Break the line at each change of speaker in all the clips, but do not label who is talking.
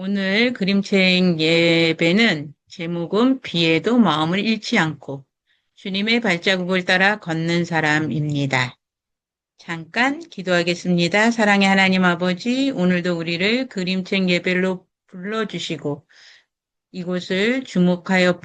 오늘 그림책 예배는 제목은 비에도 마음을 잃지 않고 주님의 발자국을 따라 걷는 사람입니다. 잠깐 기도하겠습니다. 사랑의 하나님 아버지, 오늘도 우리를 그림책 예배로 불러주시고 이곳을 주목하여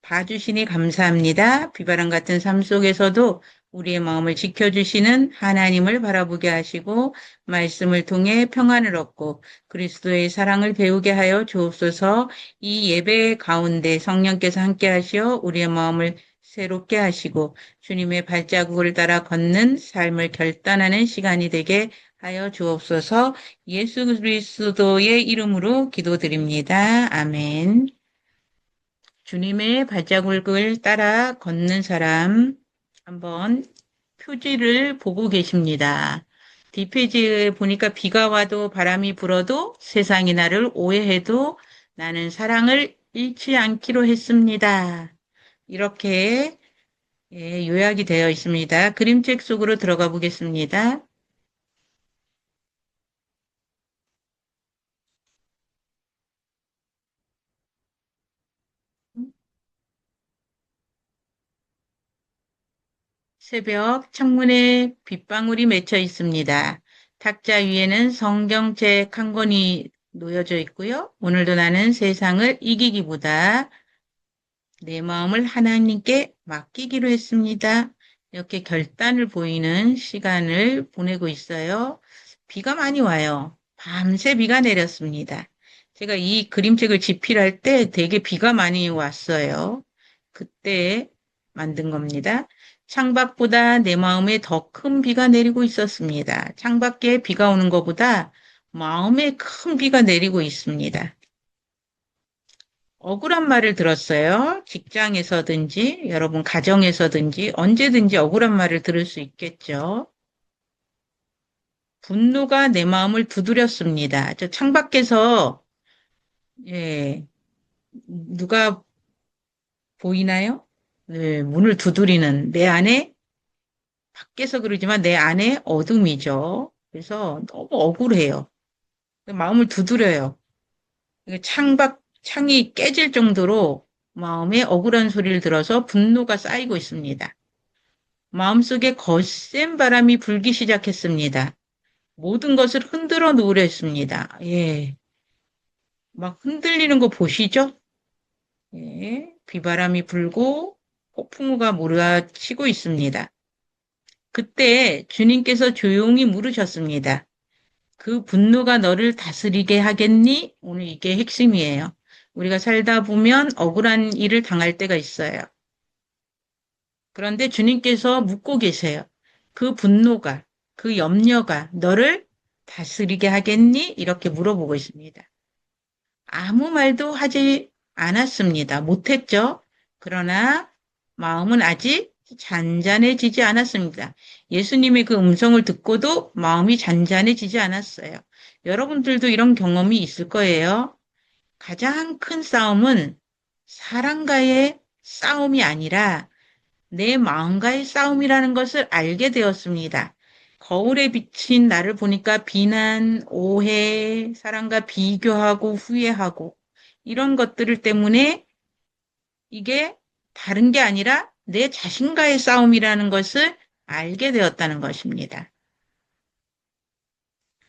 봐주시니 감사합니다. 비바람 같은 삶 속에서도 우리의 마음을 지켜주시는 하나님을 바라보게 하시고 말씀을 통해 평안을 얻고 그리스도의 사랑을 배우게 하여 주옵소서. 이 예배 가운데 성령께서 함께 하시어 우리의 마음을 새롭게 하시고 주님의 발자국을 따라 걷는 삶을 결단하는 시간이 되게 하여 주옵소서. 예수 그리스도의 이름으로 기도드립니다. 아멘. 주님의 발자국을 따라 걷는 사람 한번 표지를 보고 계십니다. 뒷페이지에 보니까 비가 와도 바람이 불어도 세상이 나를 오해해도 나는 사랑을 잃지 않기로 했습니다. 이렇게 요약이 되어 있습니다. 그림책 속으로 들어가 보겠습니다. 새벽 창문에 빗방울이 맺혀 있습니다. 탁자 위에는 성경책 한 권이 놓여져 있고요. 오늘도 나는 세상을 이기기보다 내 마음을 하나님께 맡기기로 했습니다. 이렇게 결단을 보이는 시간을 보내고 있어요. 비가 많이 와요. 밤새 비가 내렸습니다. 제가 이 그림책을 집필할 때 되게 비가 많이 왔어요. 그때 만든 겁니다. 창밖보다 내 마음에 더 큰 비가 내리고 있었습니다. 창밖에 비가 오는 것보다 마음에 큰 비가 내리고 있습니다. 억울한 말을 들었어요. 직장에서든지 여러분 가정에서든지 언제든지 억울한 말을 들을 수 있겠죠. 분노가 내 마음을 두드렸습니다. 저 창밖에서 예, 누가 보이나요? 네, 문을 두드리는 내 안에 밖에서 그러지만 내 안에 어둠이죠. 그래서 너무 억울해요. 마음을 두드려요. 창이 깨질 정도로 마음에 억울한 소리를 들어서 분노가 쌓이고 있습니다. 마음속에 거센 바람이 불기 시작했습니다. 모든 것을 흔들어 놓으려 했습니다. 예. 막 흔들리는 거 보시죠? 예. 비바람이 불고 폭풍우가 몰아치고 있습니다. 그때 주님께서 조용히 물으셨습니다. 그 분노가 너를 다스리게 하겠니? 오늘 이게 핵심이에요. 우리가 살다 보면 억울한 일을 당할 때가 있어요. 그런데 주님께서 묻고 계세요. 그 분노가, 그 염려가 너를 다스리게 하겠니? 이렇게 물어보고 있습니다. 아무 말도 하지 않았습니다. 못했죠? 그러나 마음은 아직 잔잔해지지 않았습니다. 예수님의 그 음성을 듣고도 마음이 잔잔해지지 않았어요. 여러분들도 이런 경험이 있을 거예요. 가장 큰 싸움은 사람과의 싸움이 아니라 내 마음과의 싸움이라는 것을 알게 되었습니다. 거울에 비친 나를 보니까 비난, 오해, 사람과 비교하고 후회하고 이런 것들을 때문에 이게 다른 게 아니라 내 자신과의 싸움이라는 것을 알게 되었다는 것입니다.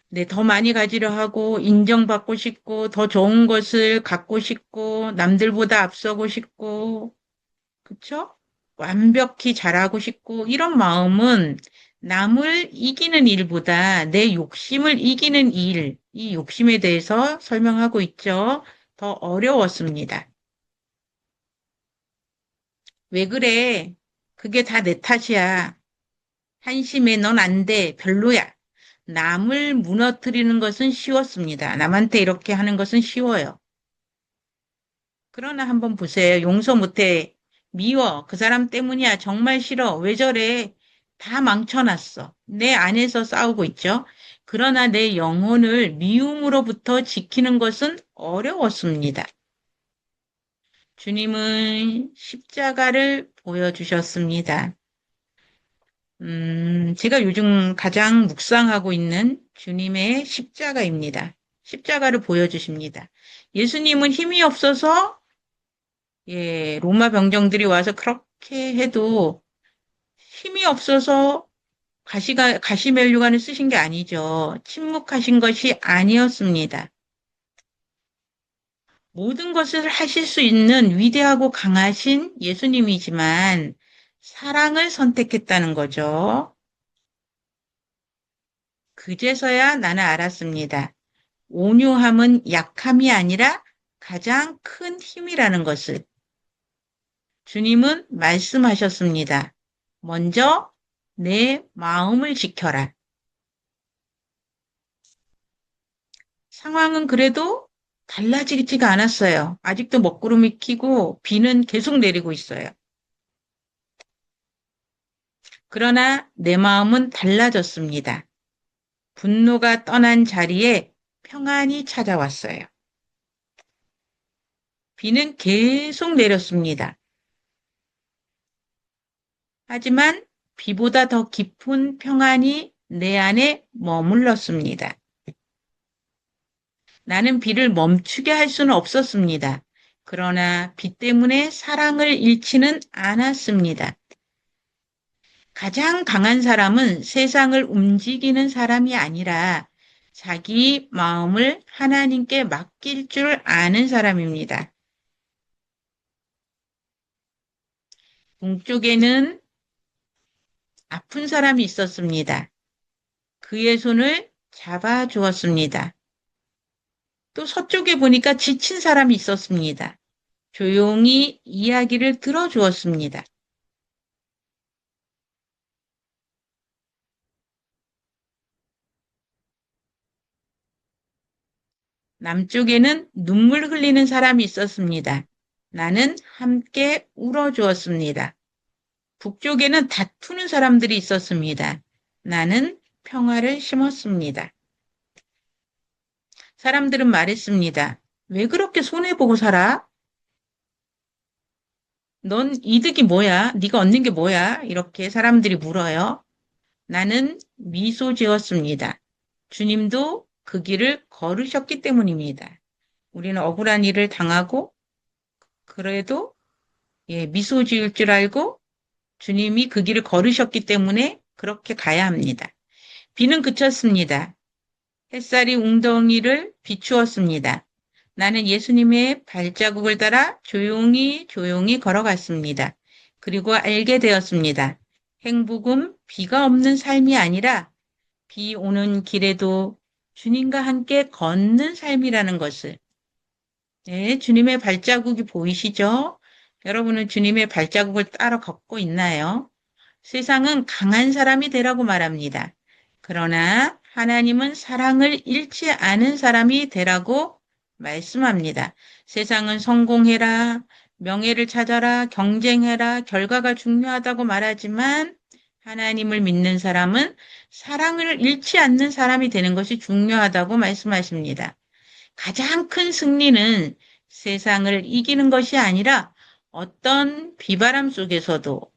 네, 더 많이 가지려 하고 인정받고 싶고 더 좋은 것을 갖고 싶고 남들보다 앞서고 싶고 그쵸? 완벽히 잘하고 싶고 이런 마음은 남을 이기는 일보다 내 욕심을 이기는 일, 이 욕심에 대해서 설명하고 있죠. 더 어려웠습니다. 왜 그래? 그게 다 내 탓이야. 한심해, 넌 안 돼. 별로야. 남을 무너뜨리는 것은 쉬웠습니다. 남한테 이렇게 하는 것은 쉬워요. 그러나 한번 보세요. 용서 못해. 미워. 그 사람 때문이야. 정말 싫어. 왜 저래? 다 망쳐놨어. 내 안에서 싸우고 있죠. 그러나 내 영혼을 미움으로부터 지키는 것은 어려웠습니다. 주님은 십자가를 보여주셨습니다. 제가 요즘 가장 묵상하고 있는 주님의 십자가입니다. 십자가를 보여주십니다. 예수님은 힘이 없어서 로마 병정들이 와서 그렇게 해도 힘이 없어서 가시면류관을 쓰신 게 아니죠. 침묵하신 것이 아니었습니다. 모든 것을 하실 수 있는 위대하고 강하신 예수님이지만 사랑을 선택했다는 거죠. 그제서야 나는 알았습니다. 온유함은 약함이 아니라 가장 큰 힘이라는 것을. 주님은 말씀하셨습니다. 먼저 내 마음을 지켜라. 상황은 그래도 달라지지가 않았어요. 아직도 먹구름이 끼고 비는 계속 내리고 있어요. 그러나 내 마음은 달라졌습니다. 분노가 떠난 자리에 평안이 찾아왔어요. 비는 계속 내렸습니다. 하지만 비보다 더 깊은 평안이 내 안에 머물렀습니다. 나는 비를 멈추게 할 수는 없었습니다. 그러나 비 때문에 사랑을 잃지는 않았습니다. 가장 강한 사람은 세상을 움직이는 사람이 아니라 자기 마음을 하나님께 맡길 줄 아는 사람입니다. 동쪽에는 아픈 사람이 있었습니다. 그의 손을 잡아주었습니다. 또 서쪽에 보니까 지친 사람이 있었습니다. 조용히 이야기를 들어주었습니다. 남쪽에는 눈물 흘리는 사람이 있었습니다. 나는 함께 울어주었습니다. 북쪽에는 다투는 사람들이 있었습니다. 나는 평화를 심었습니다. 사람들은 말했습니다. 왜 그렇게 손해보고 살아? 넌 이득이 뭐야? 네가 얻는 게 뭐야? 이렇게 사람들이 물어요. 나는 미소 지었습니다. 주님도 그 길을 걸으셨기 때문입니다. 우리는 억울한 일을 당하고 그래도 미소 지을 줄 알고 주님이 그 길을 걸으셨기 때문에 그렇게 가야 합니다. 비는 그쳤습니다. 햇살이 웅덩이를 비추었습니다. 나는 예수님의 발자국을 따라 조용히 조용히 걸어갔습니다. 그리고 알게 되었습니다. 행복은 비가 없는 삶이 아니라 비 오는 길에도 주님과 함께 걷는 삶이라는 것을. 네, 주님의 발자국이 보이시죠? 여러분은 주님의 발자국을 따라 걷고 있나요? 세상은 강한 사람이 되라고 말합니다. 그러나 하나님은 사랑을 잃지 않은 사람이 되라고 말씀합니다. 세상은 성공해라, 명예를 찾아라, 경쟁해라, 결과가 중요하다고 말하지만 하나님을 믿는 사람은 사랑을 잃지 않는 사람이 되는 것이 중요하다고 말씀하십니다. 가장 큰 승리는 세상을 이기는 것이 아니라 어떤 비바람 속에서도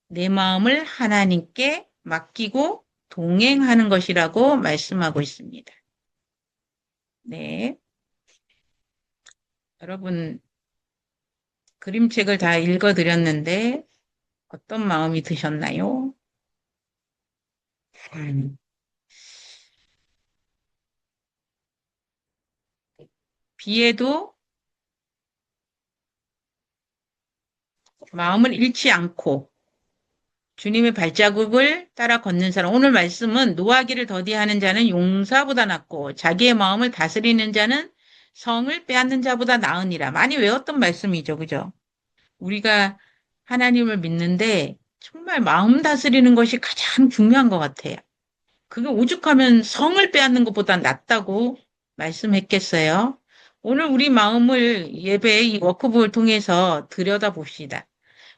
내 마음을 하나님께 맡기고 동행하는 것이라고 말씀하고 있습니다. 네. 여러분, 그림책을 다 읽어드렸는데 어떤 마음이 드셨나요? 비에도 마음을 잃지 않고 주님의 발자국을 따라 걷는 사람. 오늘 말씀은 노하기를 더디하는 자는 용사보다 낫고 자기의 마음을 다스리는 자는 성을 빼앗는 자보다 나으니라. 많이 외웠던 말씀이죠. 그죠? 우리가 하나님을 믿는데 정말 마음 다스리는 것이 가장 중요한 것 같아요. 그게 오죽하면 성을 빼앗는 것보다 낫다고 말씀했겠어요. 오늘 우리 마음을 예배 이 워크북을 통해서 들여다봅시다.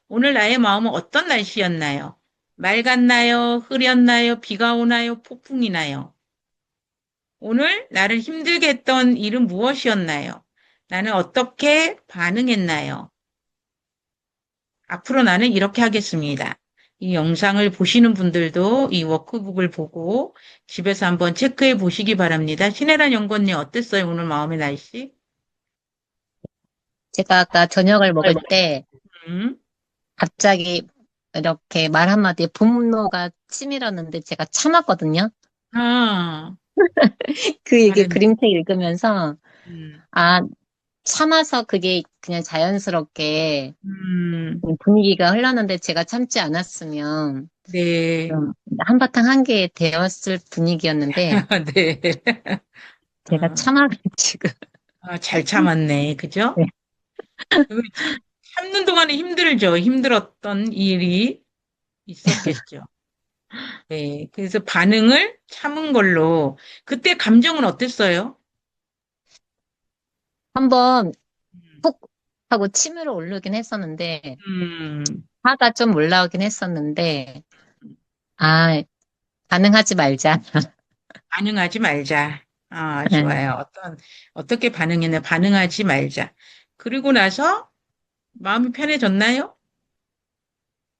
오늘 나의 마음은 어떤 날씨였나요? 맑았나요? 흐렸나요? 비가 오나요? 폭풍이 나요? 오늘 나를 힘들게 했던 일은 무엇이었나요? 나는 어떻게 반응했나요? 앞으로 나는 이렇게 하겠습니다. 이 영상을 보시는 분들도 이 워크북을 보고 집에서 한번 체크해 보시기 바랍니다. 신혜란 연구원님 어땠어요? 오늘 마음의 날씨?
제가 아까 저녁을 먹을 때
음,
갑자기 이렇게 말 한마디에 분노가 치밀었는데 제가 참았거든요.
아,
그 얘기
잘했네.
그림책 읽으면서,
음,
아, 참아서 그게 그냥 자연스럽게
음,
분위기가 흘렀는데 제가 참지 않았으면
네,
좀 한바탕 한 게 되었을 분위기였는데
네.
제가
어,
참아가지고.
아, 잘 참았네. 그죠?
네.
그 참는 동안에 힘들죠. 힘들었던 일이 있었겠죠. 네. 그래서 반응을 참은 걸로. 그때 감정은 어땠어요?
한번
음,
푹 하고 치밀어 오르긴 했었는데
음,
화가 좀 올라오긴 했었는데 아, 반응하지 말자.
반응하지 말자. 아, 좋아요. 어떻게 반응했나? 반응하지 말자. 그리고 나서 마음이 편해졌나요?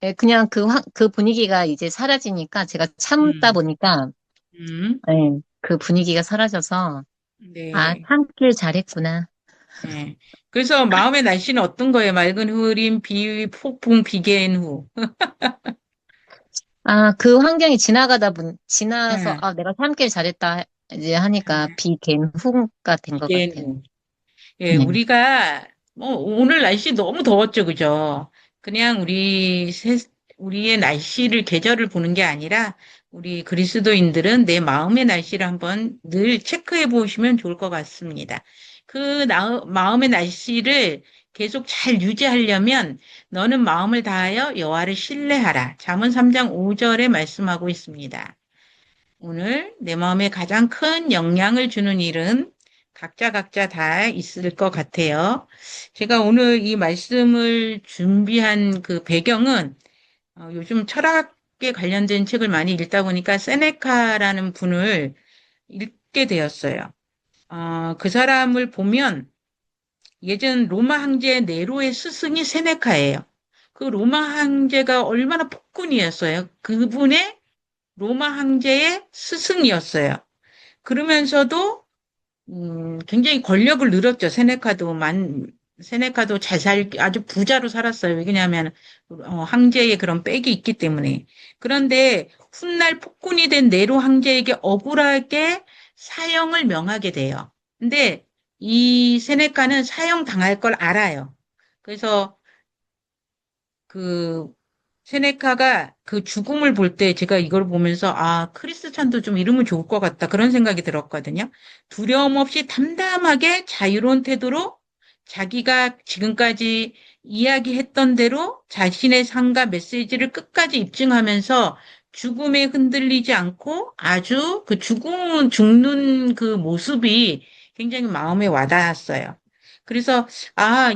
네, 그냥 그 분위기가 이제 사라지니까 제가 참다
음,
보니까
음,
네, 그 분위기가 사라져서 아,
네.
참길 잘했구나.
네. 그래서 마음의 날씨는 어떤 거예요? 맑은 흐림, 폭풍, 비개인 후.
아, 그 환경이 지나서
네.
아, 내가 참길 잘했다 이제 하니까
네.
비갠 후가 된 것
비개인
같아요.
후. 예,
네.
우리가, 뭐, 오늘 날씨 너무 더웠죠, 그죠? 그냥 우리의 날씨를, 계절을 보는 게 아니라, 우리 그리스도인들은 내 마음의 날씨를 한번 늘 체크해 보시면 좋을 것 같습니다. 마음의 날씨를 계속 잘 유지하려면, 너는 마음을 다하여 여호와를 신뢰하라. 잠언 3장 5절에 말씀하고 있습니다. 오늘 내 마음에 가장 큰 영향을 주는 일은 각자 다 있을 것 같아요. 제가 오늘 이 말씀을 준비한 그 배경은 요즘 철학에 관련된 책을 많이 읽다 보니까 세네카라는 분을 읽게 되었어요. 그 사람을 보면 예전 로마 황제 네로의 스승이 세네카예요. 그 로마 황제가 얼마나 폭군이었어요. 그분의 로마 황제의 스승이었어요. 그러면서도 굉장히 권력을 늘었죠. 세네카도 아주 부자로 살았어요. 왜냐하면 황제의 그런 빽이 있기 때문에. 그런데 훗날 폭군이 된 네로 황제에게 억울하게 사형을 명하게 돼요. 근데 이 세네카는 사형 당할 걸 알아요. 그래서 그 세네카가 그 죽음을 볼 때 제가 이걸 보면서 크리스찬도 좀 이러면 좋을 것 같다. 그런 생각이 들었거든요. 두려움 없이 담담하게 자유로운 태도로 자기가 지금까지 이야기했던 대로 자신의 삶과 메시지를 끝까지 입증하면서 죽음에 흔들리지 않고 아주 죽는 그 모습이 굉장히 마음에 와닿았어요. 그래서,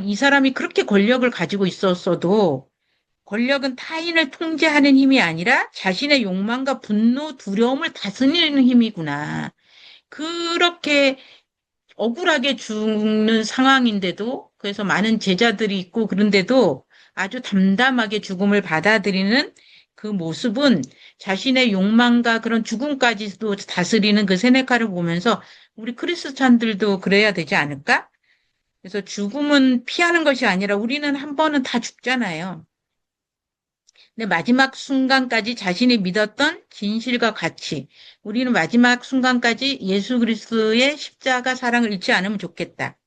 이 사람이 그렇게 권력을 가지고 있었어도 권력은 타인을 통제하는 힘이 아니라 자신의 욕망과 분노, 두려움을 다스리는 힘이구나. 그렇게 억울하게 죽는 상황인데도, 그래서 많은 제자들이 있고 그런데도 아주 담담하게 죽음을 받아들이는 그 모습은 자신의 욕망과 그런 죽음까지도 다스리는 그 세네카를 보면서 우리 크리스찬들도 그래야 되지 않을까? 그래서 죽음은 피하는 것이 아니라 우리는 한 번은 다 죽잖아요. 근데 마지막 순간까지 자신이 믿었던 진실과 가치, 우리는 마지막 순간까지 예수 그리스도의 십자가 사랑을 잃지 않으면 좋겠다.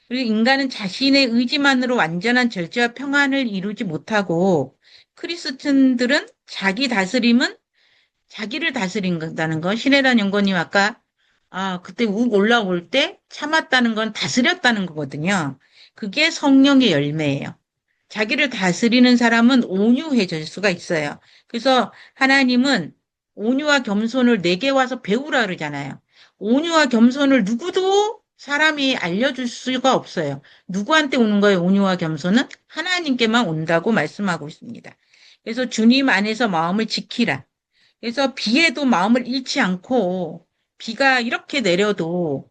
그리고 인간은 자신의 의지만으로 완전한 절제와 평안을 이루지 못하고 크리스천들은 자기 다스림은 자기를 다스린다는 거. 신혜란 연구원님 아까 그때 욱 올라올 때 참았다는 건 다스렸다는 거거든요. 그게 성령의 열매예요. 자기를 다스리는 사람은 온유해질 수가 있어요. 그래서 하나님은 온유와 겸손을 내게 와서 배우라 그러잖아요. 온유와 겸손을 누구도 사람이 알려줄 수가 없어요. 누구한테 오는 거예요, 온유와 겸손은? 하나님께만 온다고 말씀하고 있습니다. 그래서 주님 안에서 마음을 지키라. 그래서 비에도 마음을 잃지 않고 비가 이렇게 내려도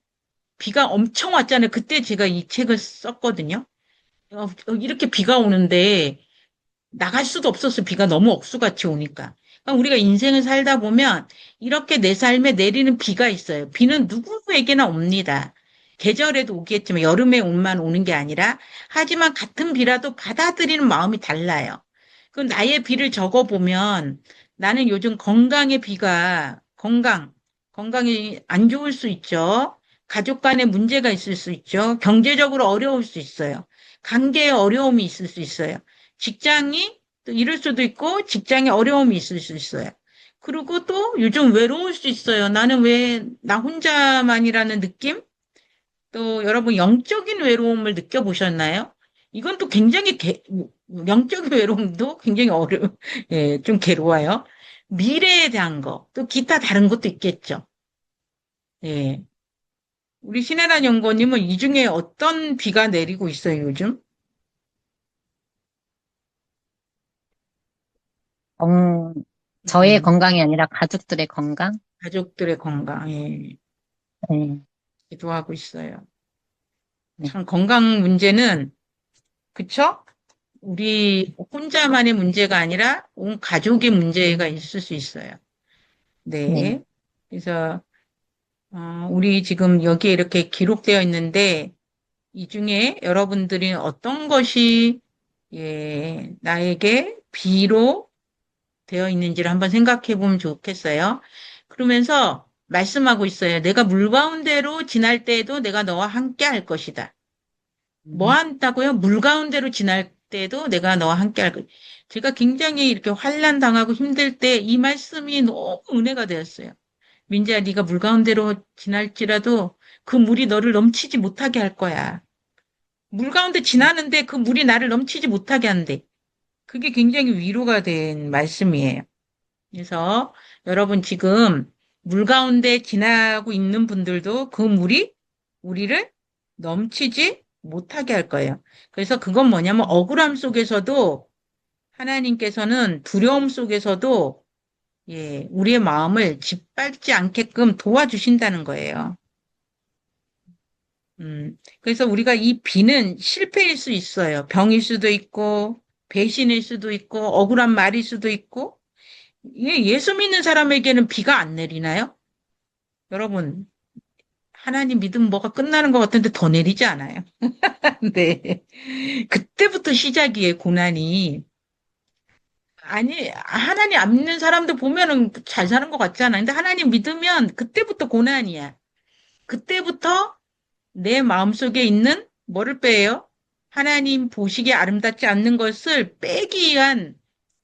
비가 엄청 왔잖아요. 그때 제가 이 책을 썼거든요. 이렇게 비가 오는데 나갈 수도 없었어. 비가 너무 억수같이 오니까. 그러니까 우리가 인생을 살다 보면 이렇게 내 삶에 내리는 비가 있어요. 비는 누구에게나 옵니다. 계절에도 오겠지만 여름에 온만 오는 게 아니라 하지만 같은 비라도 받아들이는 마음이 달라요. 그 나의 비를 적어보면 나는 요즘 건강의 비가 건강이 안 좋을 수 있죠. 가족 간에 문제가 있을 수 있죠. 경제적으로 어려울 수 있어요. 관계에 어려움이 있을 수 있어요. 직장이 또 이럴 수도 있고 직장에 어려움이 있을 수 있어요. 그리고 또 요즘 외로울 수 있어요. 나는 왜 나 혼자만이라는 느낌? 또 여러분 영적인 외로움을 느껴보셨나요? 이건 또 굉장히 영적인 외로움도 굉장히 예, 좀 괴로워요. 미래에 대한 거, 또 기타 다른 것도 있겠죠. 예. 우리 신혜란 연구원님은 이 중에 어떤 비가 내리고 있어요, 요즘?
건, 저의
음,
건강이 아니라 가족들의 건강?
가족들의 건강에
네,
기도하고 있어요.
네,
참 건강 문제는, 그쵸? 우리 혼자만의 문제가 아니라 온 가족의 문제가 있을 수 있어요.
네,
네. 그래서, 우리 지금 여기에 이렇게 기록되어 있는데, 이 중에 여러분들이 어떤 것이, 예, 나에게 비로 되어 있는지를 한번 생각해 보면 좋겠어요. 그러면서 말씀하고 있어요. 내가 물 가운데로 지날 때에도 내가 너와 함께 할 것이다. 뭐
음,
한다고요? 물 가운데로 지날 때도 내가 너와 함께 할 것. 제가 굉장히 이렇게 환난 당하고 힘들 때 이 말씀이 너무 은혜가 되었어요. 민지야, 네가 물 가운데로 지날지라도 그 물이 너를 넘치지 못하게 할 거야. 물 가운데 지나는데 그 물이 나를 넘치지 못하게 한대. 그게 굉장히 위로가 된 말씀이에요. 그래서 여러분 지금 물 가운데 지나고 있는 분들도 그 물이 우리를 넘치지 못하게 할 거예요. 그래서 그건 뭐냐면 억울함 속에서도 하나님께서는 두려움 속에서도 예, 우리의 마음을 짓밟지 않게끔 도와주신다는 거예요. 그래서 우리가 이 비는 실패일 수 있어요. 병일 수도 있고, 배신일 수도 있고, 억울한 말일 수도 있고, 예수 믿는 사람에게는 비가 안 내리나요? 여러분, 하나님 믿으면 뭐가 끝나는 것 같은데 더 내리지 않아요? 네. 그때부터 시작이에요, 고난이. 아니, 하나님 안 믿는 사람들 보면은 잘 사는 것 같잖아. 근데 하나님 믿으면 그때부터 고난이야. 그때부터 내 마음속에 있는 뭐를 빼요? 하나님 보시기에 아름답지 않는 것을 빼기 위한
음,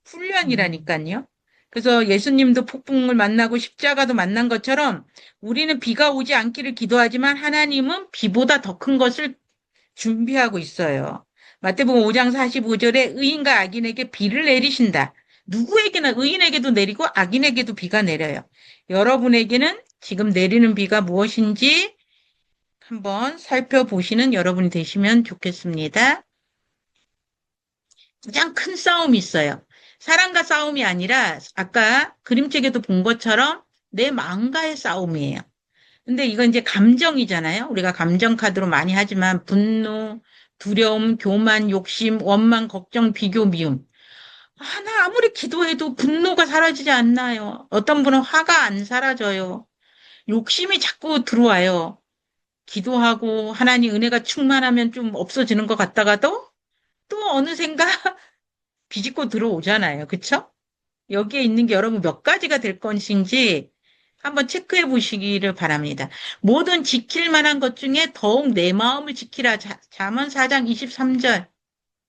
훈련이라니까요. 그래서 예수님도 폭풍을 만나고 십자가도 만난 것처럼 우리는 비가 오지 않기를 기도하지만 하나님은 비보다 더 큰 것을 준비하고 있어요. 마태복음 5장 45절에 의인과 악인에게 비를 내리신다. 누구에게나 의인에게도 내리고 악인에게도 비가 내려요. 여러분에게는 지금 내리는 비가 무엇인지 한번 살펴보시는 여러분이 되시면 좋겠습니다. 가장 큰 싸움이 있어요. 사람과 싸움이 아니라 아까 그림책에도 본 것처럼 내 마음과의 싸움이에요. 근데 이건 이제 감정이잖아요. 우리가 감정 카드로 많이 하지만 분노, 두려움, 교만, 욕심, 원망, 걱정, 비교, 미움. 나 아무리 기도해도 분노가 사라지지 않나요? 어떤 분은 화가 안 사라져요. 욕심이 자꾸 들어와요. 기도하고 하나님 은혜가 충만하면 좀 없어지는 것 같다가도 또 어느샌가 비집고 들어오잖아요. 그쵸? 여기에 있는 게 여러분 몇 가지가 될 것인지 한번 체크해 보시기를 바랍니다. 모든 지킬 만한 것 중에 더욱 내 마음을 지키라. 잠언 4장 23절.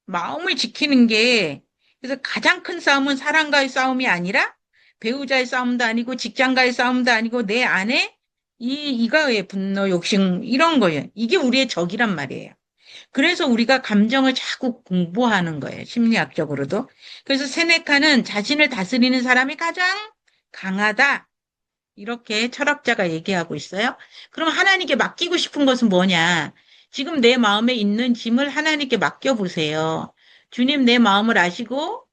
마음을 지키는 게 그래서 가장 큰 싸움은 사람과의 싸움이 아니라 배우자의 싸움도 아니고 직장과의 싸움도 아니고 내 안에 이거의 분노, 욕심 이런 거예요. 이게 우리의 적이란 말이에요. 그래서 우리가 감정을 자꾸 공부하는 거예요. 심리학적으로도. 그래서 세네카는 자신을 다스리는 사람이 가장 강하다. 이렇게 철학자가 얘기하고 있어요. 그럼 하나님께 맡기고 싶은 것은 뭐냐? 지금 내 마음에 있는 짐을 하나님께 맡겨보세요. 주님 내 마음을 아시고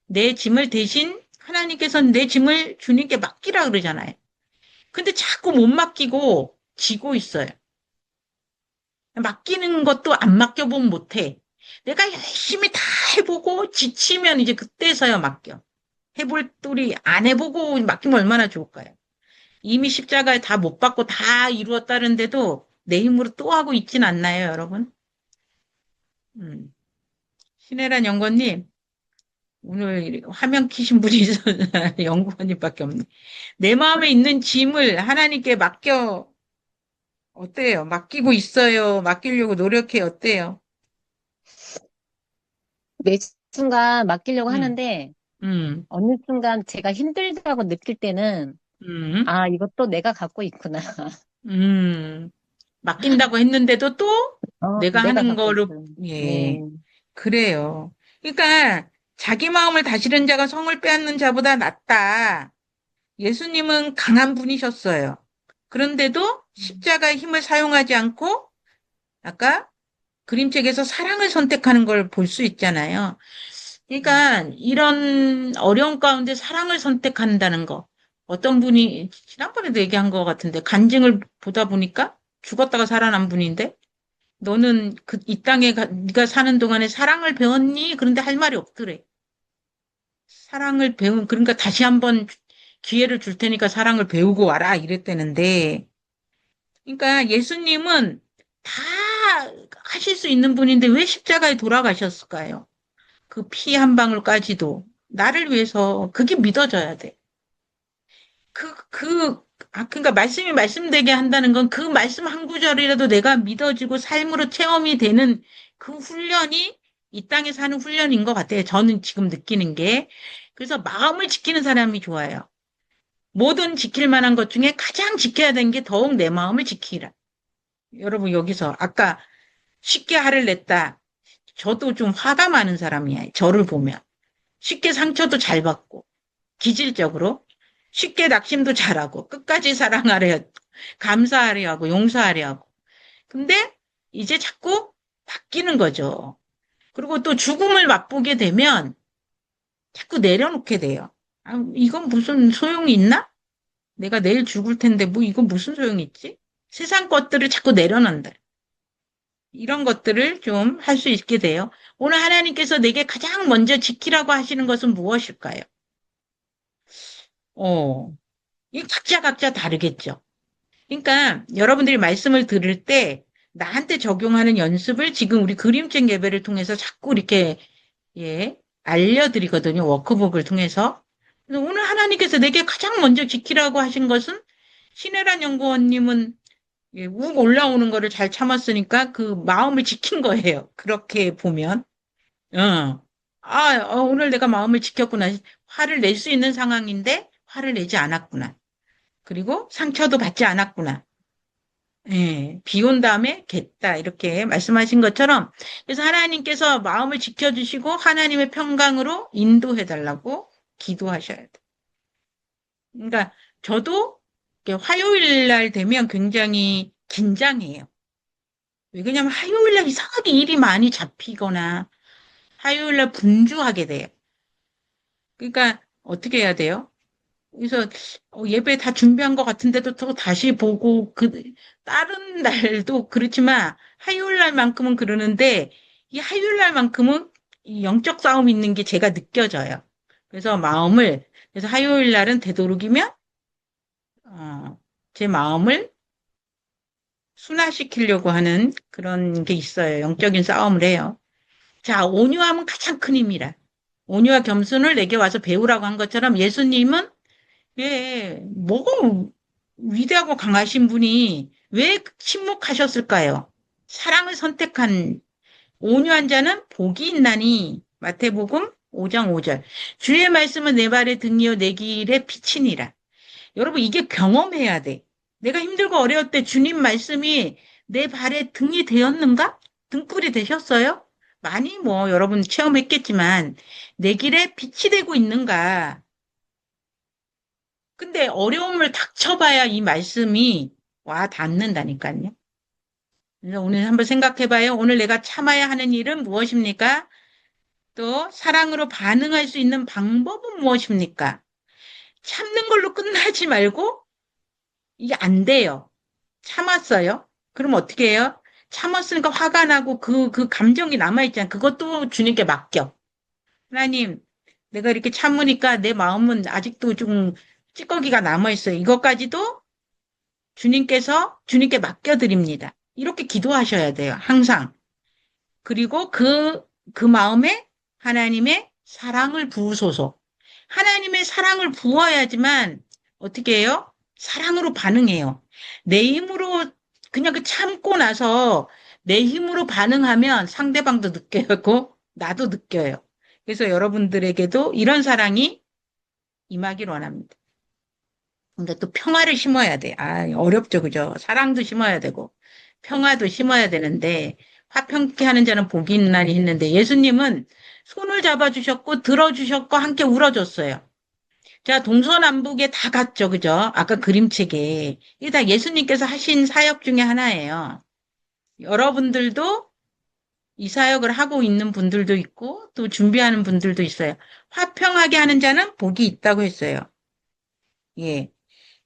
내 짐을 대신 하나님께서는 내 짐을 주님께 맡기라 그러잖아요. 근데 자꾸 못 맡기고 지고 있어요. 맡기는 것도 안 맡겨보면 못해. 내가 열심히 다 해보고 지치면 이제 그때서야 맡겨. 해볼 뚫이 안 해보고 맡기면 얼마나 좋을까요? 이미 십자가에 다 못 받고 다 이루었다는데도 내 힘으로 또 하고 있진 않나요, 여러분? 음. 신혜란 연구원님, 오늘 화면 키신 분이 있어서 연구원님밖에 없네. 내 마음에 있는 짐을 하나님께 맡겨, 어때요? 맡기고 있어요? 맡기려고 노력해, 어때요?
매 순간 맡기려고
음,
하는데,
음,
어느 순간 제가 힘들다고 느낄 때는,
음,
아, 이것도 내가 갖고 있구나.
음. 맡긴다고 했는데도 또 내가
내가
하는
갖고
거로,
있구나.
예,
네.
그래요. 그러니까 자기 마음을 다스리는 자가 성을 빼앗는 자보다 낫다. 예수님은 강한 분이셨어요. 그런데도 십자가의 힘을 사용하지 않고 아까 그림책에서 사랑을 선택하는 걸 볼 수 있잖아요. 그러니까 이런 어려운 가운데 사랑을 선택한다는 거. 어떤 분이 지난번에도 얘기한 것 같은데 간증을 보다 보니까 죽었다가 살아난 분인데 너는 이 땅에 네가 사는 동안에 사랑을 배웠니? 그런데 할 말이 없더래. 사랑을 배운 그러니까 다시 한번 기회를 줄 테니까 사랑을 배우고 와라 이랬다는데 그러니까 예수님은 다 하실 수 있는 분인데 왜 십자가에 돌아가셨을까요? 그 피 한 방울까지도 나를 위해서 그게 믿어져야 돼. 그러니까 말씀이 말씀되게 한다는 건 그 말씀 한 구절이라도 내가 믿어지고 삶으로 체험이 되는 그 훈련이 이 땅에 사는 훈련인 것 같아요. 저는 지금 느끼는 게. 그래서 마음을 지키는 사람이 좋아요. 모든 지킬 만한 것 중에 가장 지켜야 되는 게 더욱 내 마음을 지키라. 여러분, 여기서 아까 쉽게 화를 냈다. 저도 좀 화가 많은 사람이에요. 저를 보면. 쉽게 상처도 잘 받고. 기질적으로 쉽게 낙심도 잘하고 끝까지 사랑하려 감사하려 하고 용서하려 하고 근데 이제 자꾸 바뀌는 거죠. 그리고 또 죽음을 맛보게 되면 자꾸 내려놓게 돼요. 아, 이건 무슨 소용이 있나? 내가 내일 죽을 텐데 뭐 이건 무슨 소용이 있지? 세상 것들을 자꾸 내려놓는다. 이런 것들을 좀 할 수 있게 돼요. 오늘 하나님께서 내게 가장 먼저 지키라고 하시는 것은 무엇일까요? 어, 이 각자 다르겠죠. 그러니까 여러분들이 말씀을 들을 때 나한테 적용하는 연습을 지금 우리 그림책 예배를 통해서 자꾸 이렇게 예, 알려드리거든요. 워크북을 통해서. 그래서 오늘 하나님께서 내게 가장 먼저 지키라고 하신 것은 신혜란 연구원님은 예, 욱 올라오는 거를 잘 참았으니까 그 마음을 지킨 거예요. 그렇게 보면. 오늘 내가 마음을 지켰구나. 화를 낼 수 있는 상황인데 화를 내지 않았구나. 그리고 상처도 받지 않았구나. 예, 비온 다음에 겠다 이렇게 말씀하신 것처럼 그래서 하나님께서 마음을 지켜주시고 하나님의 평강으로 인도해 달라고 기도하셔야 돼. 그러니까 저도 이렇게 화요일 날 되면 굉장히 긴장해요. 왜냐면 화요일 날 이상하게 일이 많이 잡히거나 화요일 날 분주하게 돼요. 그러니까 어떻게 해야 돼요? 그래서 예배 다 준비한 것 같은데도 또 다시 보고 다른 날도 그렇지만 화요일 날만큼은 그러는데 이 화요일 날만큼은 이 영적 싸움이 있는 게 제가 느껴져요. 그래서 그래서 화요일 날은 되도록이면 제 마음을 순화시키려고 하는 그런 게 있어요. 영적인 싸움을 해요. 자, 온유함은 가장 큰 힘이라. 온유와 겸손을 내게 와서 배우라고 한 것처럼 예수님은 예, 뭐가 위대하고 강하신 분이 왜 침묵하셨을까요? 사랑을 선택한 온유한 자는 복이 있나니 마태복음 5장 5절. 주의 말씀은 내 발의 등이요 내 길의 빛이니라. 여러분 이게 경험해야 돼. 내가 힘들고 어려울 때 주님 말씀이 내 발의 등이 되었는가? 등불이 되셨어요? 많이 뭐 여러분 체험했겠지만 내 길에 빛이 되고 있는가? 근데 어려움을 닥쳐봐야 이 말씀이 와 닿는다니까요. 그래서 오늘 한번 생각해봐요. 오늘 내가 참아야 하는 일은 무엇입니까? 또 사랑으로 반응할 수 있는 방법은 무엇입니까? 참는 걸로 끝나지 말고 이게 안 돼요. 참았어요. 그럼 어떻게 해요? 참았으니까 화가 나고 그 감정이 남아있잖아. 그것도 주님께 맡겨. 하나님, 내가 이렇게 참으니까 내 마음은 아직도 좀 찌꺼기가 남아있어요. 이것까지도 주님께 맡겨드립니다. 이렇게 기도하셔야 돼요. 항상. 그리고 그 마음에 하나님의 사랑을 부으소서. 하나님의 사랑을 부어야지만 어떻게 해요? 사랑으로 반응해요. 내 힘으로 그냥 그 참고 나서 내 힘으로 반응하면 상대방도 느껴고 나도 느껴요. 그래서 여러분들에게도 이런 사랑이 임하길 원합니다. 근데 또 평화를 심어야 돼. 아, 어렵죠, 그죠? 사랑도 심어야 되고, 평화도 심어야 되는데, 화평케 하는 자는 복이 있는 날이 있는데, 예수님은 손을 잡아주셨고, 들어주셨고, 함께 울어줬어요. 자, 동서남북에 다 갔죠, 그죠? 아까 그림책에. 이게 다 예수님께서 하신 사역 중에 하나예요. 여러분들도 이 사역을 하고 있는 분들도 있고, 또 준비하는 분들도 있어요. 화평하게 하는 자는 복이 있다고 했어요. 예.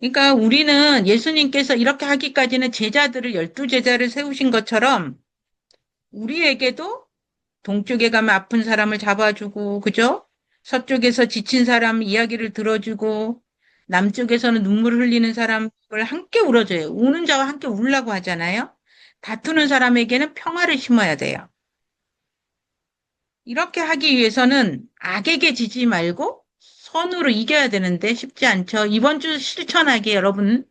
그러니까 우리는 예수님께서 이렇게 하기까지는 제자들을 12제자를 세우신 것처럼 우리에게도 동쪽에 가면 아픈 사람을 잡아주고, 그죠? 서쪽에서 지친 사람 이야기를 들어주고, 남쪽에서는 눈물 흘리는 사람을 함께 울어줘요. 우는 자와 함께 울라고 하잖아요. 다투는 사람에게는 평화를 심어야 돼요. 이렇게 하기 위해서는 악에게 지지 말고 선으로 이겨야 되는데 쉽지 않죠. 이번 주 실천하기 여러분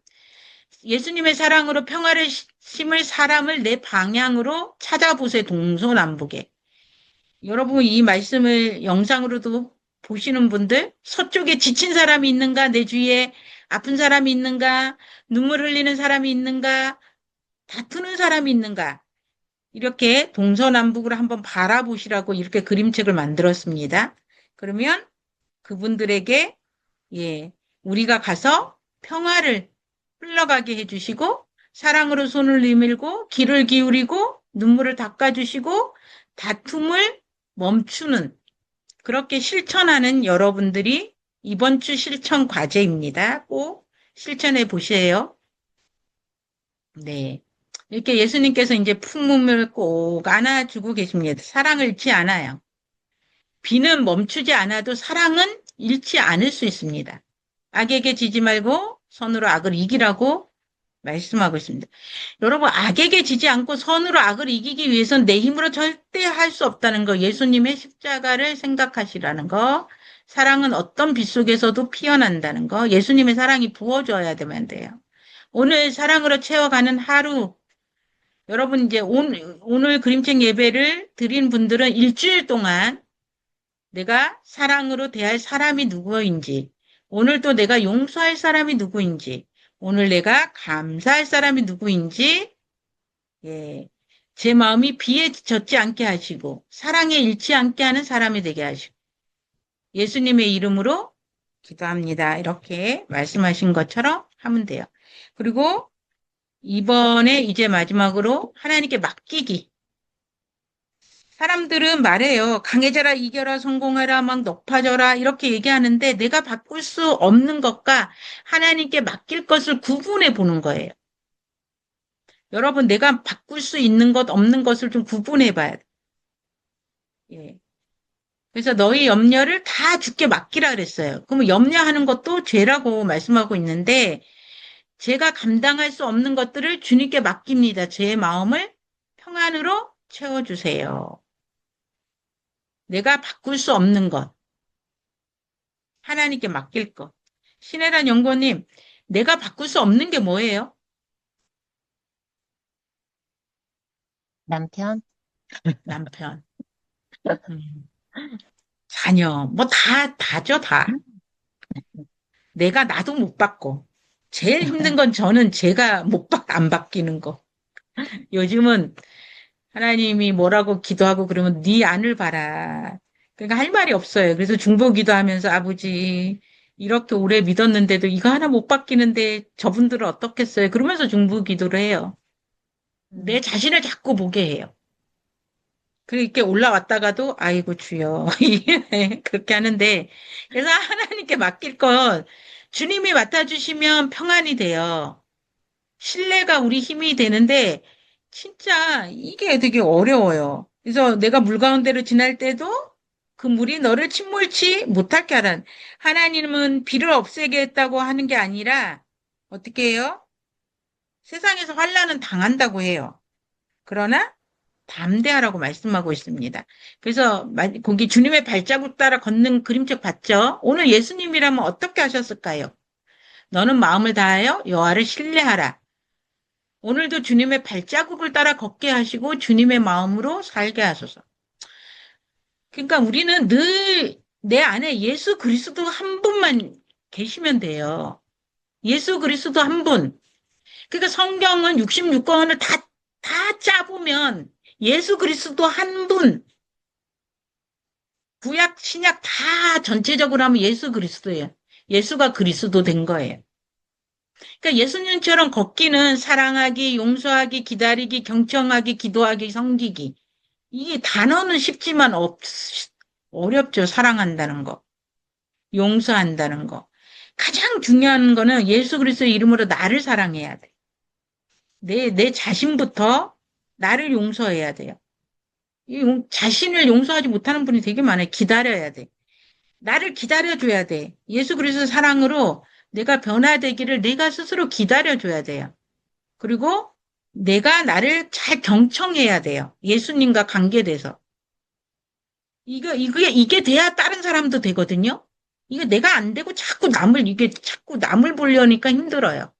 예수님의 사랑으로 평화를 심을 사람을 내 방향으로 찾아보세요. 동서남북에. 여러분 이 말씀을 영상으로도 보시는 분들 서쪽에 지친 사람이 있는가? 내 주위에 아픈 사람이 있는가? 눈물 흘리는 사람이 있는가? 다투는 사람이 있는가? 이렇게 동서남북으로 한번 바라보시라고 이렇게 그림책을 만들었습니다. 그러면 그분들에게 예, 우리가 가서 평화를 흘러가게 해주시고 사랑으로 손을 내밀고 귀를 기울이고 눈물을 닦아주시고 다툼을 멈추는 그렇게 실천하는 여러분들이 이번 주 실천 과제입니다. 꼭 실천해 보세요. 네. 이렇게 예수님께서 이제 품음을 꼭 안아주고 계십니다. 사랑을 잃지 않아요. 비는 멈추지 않아도 사랑은 잃지 않을 수 있습니다. 악에게 지지 말고 선으로 악을 이기라고 말씀하고 있습니다. 여러분, 악에게 지지 않고 선으로 악을 이기기 위해서는 내 힘으로 절대 할 수 없다는 거, 예수님의 십자가를 생각하시라는 거, 사랑은 어떤 빛 속에서도 피어난다는 거, 예수님의 사랑이 부어줘야 되면 돼요. 오늘 사랑으로 채워가는 하루, 여러분 이제 오늘 그림책 예배를 드린 분들은 일주일 동안 내가 사랑으로 대할 사람이 누구인지, 오늘 또 내가 용서할 사람이 누구인지, 오늘 내가 감사할 사람이 누구인지, 예, 제 마음이 비에 젖지 않게 하시고, 사랑에 잃지 않게 하는 사람이 되게 하시고, 예수님의 이름으로 기도합니다. 이렇게 말씀하신 것처럼 하면 돼요. 그리고 이번에 이제 마지막으로 하나님께 맡기기. 사람들은 말해요. 강해져라, 이겨라, 성공해라, 막 높아져라, 이렇게 얘기하는데 내가 바꿀 수 없는 것과 하나님께 맡길 것을 구분해 보는 거예요. 여러분, 내가 바꿀 수 있는 것, 없는 것을 좀 구분해 봐야 돼. 예. 그래서 너희 염려를 다 주께 맡기라 그랬어요. 그러면 염려하는 것도 죄라고 말씀하고 있는데 제가 감당할 수 없는 것들을 주님께 맡깁니다. 제 마음을 평안으로 채워주세요. 내가 바꿀 수 없는 것, 하나님께 맡길 것. 신혜란 연구원님, 내가 바꿀 수 없는 게 뭐예요?
남편?
남편, 음, 자녀, 뭐 다죠, 다. 내가 나도 못 바꿔. 제일 힘든 건 저는 제가 안 바뀌는 거. 요즘은 하나님이 뭐라고 기도하고 그러면 네 안을 봐라. 그러니까 할 말이 없어요. 그래서 중보 기도하면서 아버지 이렇게 오래 믿었는데도 이거 하나 못 바뀌는데 저분들은 어떻겠어요? 그러면서 중보 기도를 해요. 내 자신을 자꾸 보게 해요. 그렇게 올라왔다가도 아이고 주여 그렇게 하는데 그래서 하나님께 맡길 건 주님이 맡아주시면 평안이 돼요. 신뢰가 우리 힘이 되는데 진짜 이게 되게 어려워요. 그래서 내가 물 가운데로 지날 때도 그 물이 너를 침몰치 못할 게 알아. 하나님은 비를 없애게 했다고 하는 게 아니라 어떻게 해요? 세상에서 환난은 당한다고 해요. 그러나 담대하라고 말씀하고 있습니다. 그래서 거기 주님의 발자국 따라 걷는 그림책 봤죠? 오늘 예수님이라면 어떻게 하셨을까요? 너는 마음을 다하여 여호와를 신뢰하라. 오늘도 주님의 발자국을 따라 걷게 하시고 주님의 마음으로 살게 하소서. 그러니까 우리는 늘 내 안에 예수 그리스도 한 분만 계시면 돼요. 예수 그리스도 한 분. 그러니까 성경은 66권을 다 짜보면 예수 그리스도 한 분, 구약, 신약 다 전체적으로 하면 예수 그리스도예요. 예수가 그리스도 된 거예요. 그러니까 예수님처럼 걷기는 사랑하기, 용서하기, 기다리기, 경청하기, 기도하기, 섬기기. 이게 단어는 쉽지만 어렵죠. 사랑한다는 거, 용서한다는 거. 가장 중요한 거는 예수 그리스도의 이름으로 나를 사랑해야 돼. 내 자신부터 나를 용서해야 돼요. 자신을 용서하지 못하는 분이 되게 많아요. 기다려야 돼. 나를 기다려줘야 돼. 예수 그리스도 사랑으로 내가 변화되기를 내가 스스로 기다려줘야 돼요. 그리고 내가 나를 잘 경청해야 돼요. 예수님과 관계돼서. 이게 돼야 다른 사람도 되거든요. 이거 내가 안 되고 자꾸 남을 보려니까 힘들어요.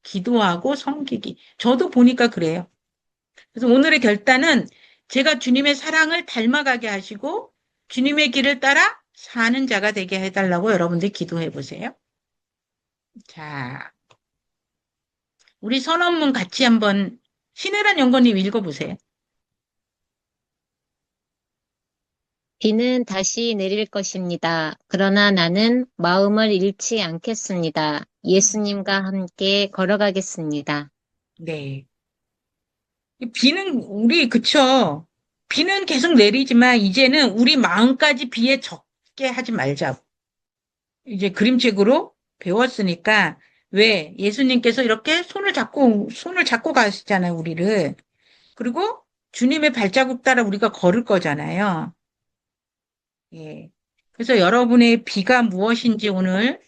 기도하고 섬기기. 저도 보니까 그래요. 그래서 오늘의 결단은 제가 주님의 사랑을 닮아가게 하시고 주님의 길을 따라 사는 자가 되게 해달라고 여러분들 기도해 보세요. 자, 우리 선언문 같이 한번 신혜란 연구님 읽어보세요.
비는 다시 내릴 것입니다. 그러나 나는 마음을 잃지 않겠습니다. 예수님과 함께 걸어가겠습니다.
네. 그쵸. 비는 계속 내리지만 이제는 우리 마음까지 비에 적게 하지 말자고. 이제 그림책으로 배웠으니까 왜 예수님께서 이렇게 손을 잡고 가시잖아요, 우리를. 그리고 주님의 발자국 따라 우리가 걸을 거잖아요. 예. 그래서 여러분의 비가 무엇인지 오늘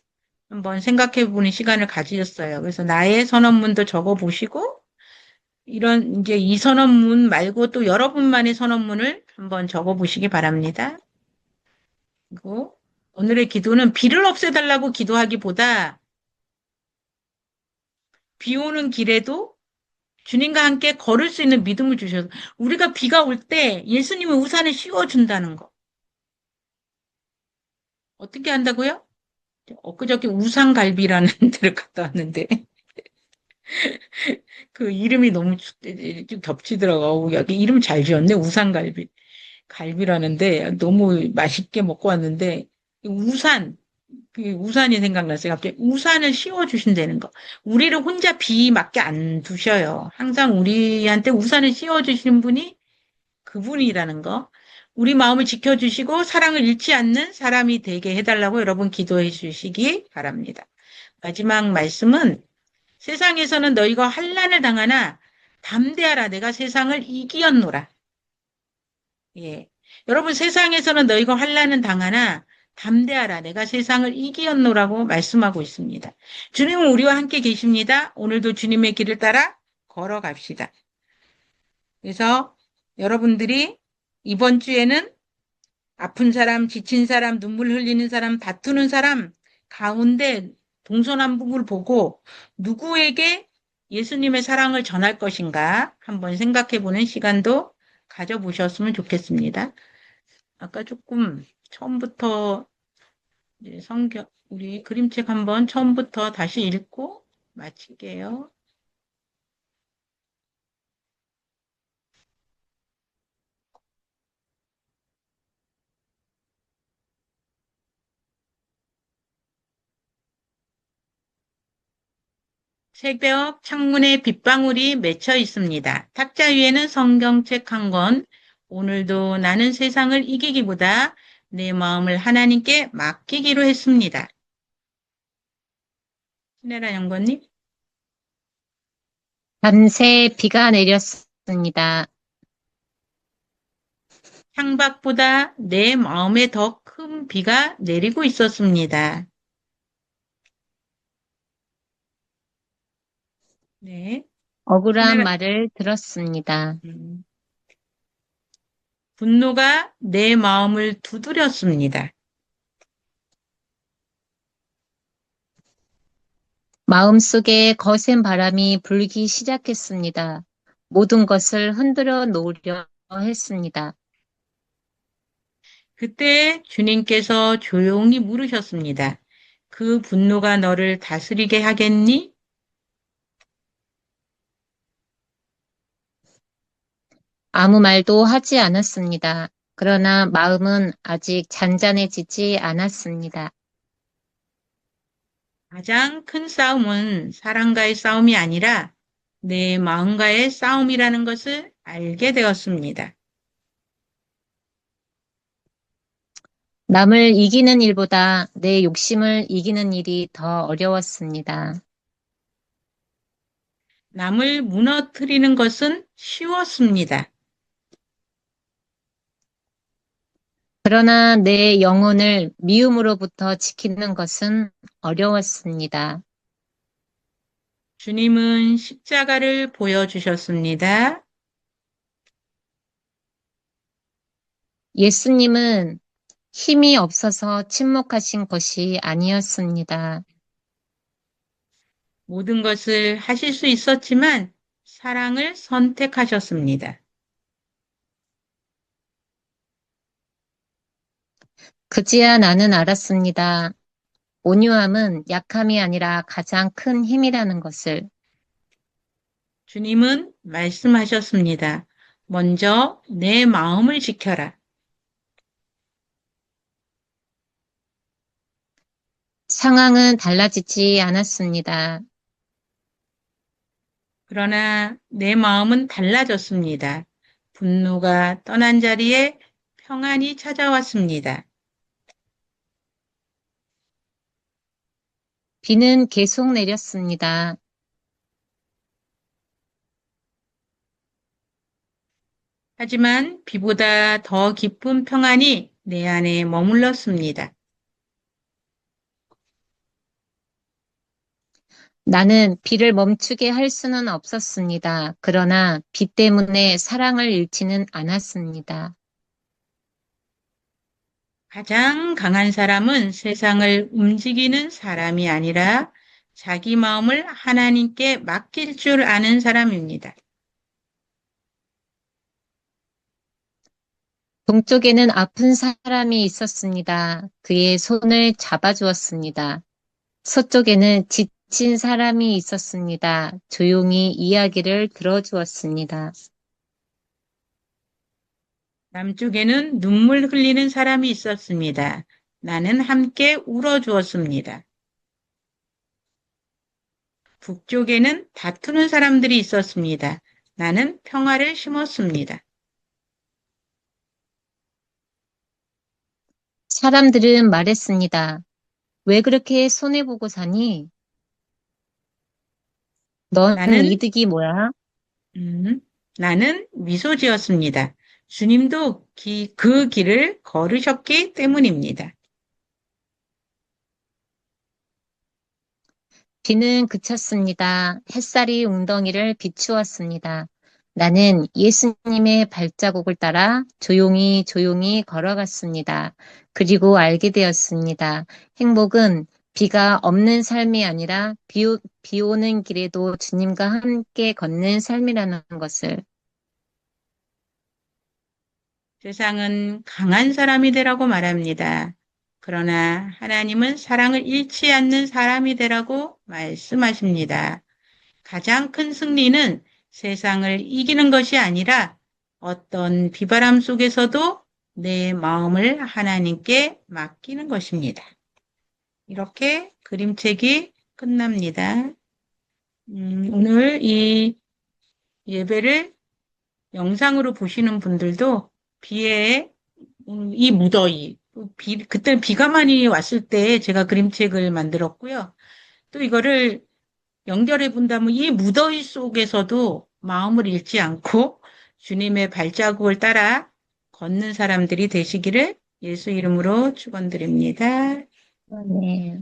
한번 생각해 보는 시간을 가지셨어요. 그래서 나의 선언문도 적어 보시고 이제 이 선언문 말고 또 여러분만의 선언문을 한번 적어 보시기 바랍니다. 그리고 오늘의 기도는 비를 없애달라고 기도하기보다 비 오는 길에도 주님과 함께 걸을 수 있는 믿음을 주셔서 우리가 비가 올 때 예수님은 우산을 씌워준다는 거. 어떻게 한다고요? 엊그저께 우산갈비라는 데를 갔다 왔는데 그 이름이 너무 좀 겹치더라고. 여기 이름 잘 지었네. 우산갈비. 갈비라는데 너무 맛있게 먹고 왔는데 그 우산이 생각났어요. 갑자기 우산을 씌워주신다는 거. 우리를 혼자 비 맞게 안 두셔요. 항상 우리한테 우산을 씌워주시는 분이 그분이라는 거. 우리 마음을 지켜주시고 사랑을 잃지 않는 사람이 되게 해달라고 여러분 기도해 주시기 바랍니다. 마지막 말씀은 세상에서는 너희가 환난을 당하나 담대하라 내가 세상을 이기었노라. 예. 여러분 세상에서는 너희가 환난을 당하나 담대하라 내가 세상을 이기었노라고 말씀하고 있습니다. 주님은 우리와 함께 계십니다. 오늘도 주님의 길을 따라 걸어갑시다. 그래서 여러분들이 이번 주에는 아픈 사람, 지친 사람, 눈물 흘리는 사람, 다투는 사람 가운데 동서남북을 보고 누구에게 예수님의 사랑을 전할 것인가 한번 생각해 보는 시간도 가져보셨으면 좋겠습니다. 아까 조금 처음부터 우리 그림책 한번 처음부터 다시 읽고 마칠게요. 새벽 창문에 빗방울이 맺혀 있습니다. 탁자 위에는 성경책 한 권. 오늘도 나는 세상을 이기기보다 내 마음을 하나님께 맡기기로 했습니다. 신혜라 연구님.
밤새 비가 내렸습니다. 있었습니다.
창밖보다 내 마음에 더 큰 비가 내리고 있었습니다. 네.
억울한
하늘,
말을 들었습니다.
음, 분노가 내 마음을 두드렸습니다.
마음속에 거센 바람이 불기 시작했습니다. 모든 것을 흔들어 놓으려 했습니다.
그때 주님께서 조용히 물으셨습니다. 그 분노가 너를 다스리게 하겠니?
아무 말도 하지 않았습니다. 그러나 마음은 아직 잔잔해지지 않았습니다.
가장 큰 싸움은 사랑과의 싸움이 아니라 내 마음과의 싸움이라는 것을 알게 되었습니다.
남을 이기는 일보다 내 욕심을 이기는 일이 더 어려웠습니다.
남을 무너뜨리는 것은 쉬웠습니다.
그러나 내 영혼을 미움으로부터 지키는 것은 어려웠습니다.
주님은 십자가를 보여주셨습니다.
예수님은 힘이 없어서 침묵하신 것이 아니었습니다.
모든 것을 하실 수 있었지만 사랑을 선택하셨습니다.
그제야 나는 알았습니다. 온유함은 약함이 아니라 가장 큰 힘이라는 것을.
주님은 말씀하셨습니다. 먼저 내 마음을 지켜라.
상황은 달라지지 않았습니다.
그러나 내 마음은 달라졌습니다. 분노가 떠난 자리에 평안이 찾아왔습니다.
비는 계속 내렸습니다.
하지만 비보다 더 깊은 평안이 내 안에 머물렀습니다.
나는 비를 멈추게 할 수는 없었습니다. 그러나 비 때문에 사랑을 잃지는 않았습니다.
가장 강한 사람은 세상을 움직이는 사람이 아니라 자기 마음을 하나님께 맡길 줄 아는 사람입니다.
동쪽에는 아픈 사람이 있었습니다. 그의 손을 잡아주었습니다. 서쪽에는 지친 사람이 있었습니다. 조용히 이야기를 들어주었습니다.
남쪽에는 눈물 흘리는 사람이 있었습니다. 나는 함께 울어주었습니다. 북쪽에는 다투는 사람들이 있었습니다. 나는 평화를 심었습니다.
사람들은 말했습니다. 왜 그렇게 손해보고 사니? 넌
나는,
이득이 뭐야?
음, 나는 미소 지었습니다. 주님도 그 길을 걸으셨기 때문입니다.
비는 그쳤습니다. 햇살이 웅덩이를 비추었습니다. 나는 예수님의 발자국을 따라 조용히 조용히 걸어갔습니다. 그리고 알게 되었습니다. 행복은 비가 없는 삶이 아니라 비 오는 길에도 주님과 함께 걷는 삶이라는 것을.
세상은 강한 사람이 되라고 말합니다. 그러나 하나님은 사랑을 잃지 않는 사람이 되라고 말씀하십니다. 가장 큰 승리는 세상을 이기는 것이 아니라 어떤 비바람 속에서도 내 마음을 하나님께 맡기는 것입니다. 이렇게 그림책이 끝납니다. 오늘 이 예배를 영상으로 보시는 분들도 비에 이 무더위, 그때 비가 많이 왔을 때 제가 그림책을 만들었고요. 또 이거를 연결해 본다면 이 무더위 속에서도 마음을 잃지 않고 주님의 발자국을 따라 걷는 사람들이 되시기를 예수 이름으로 축원드립니다.
네.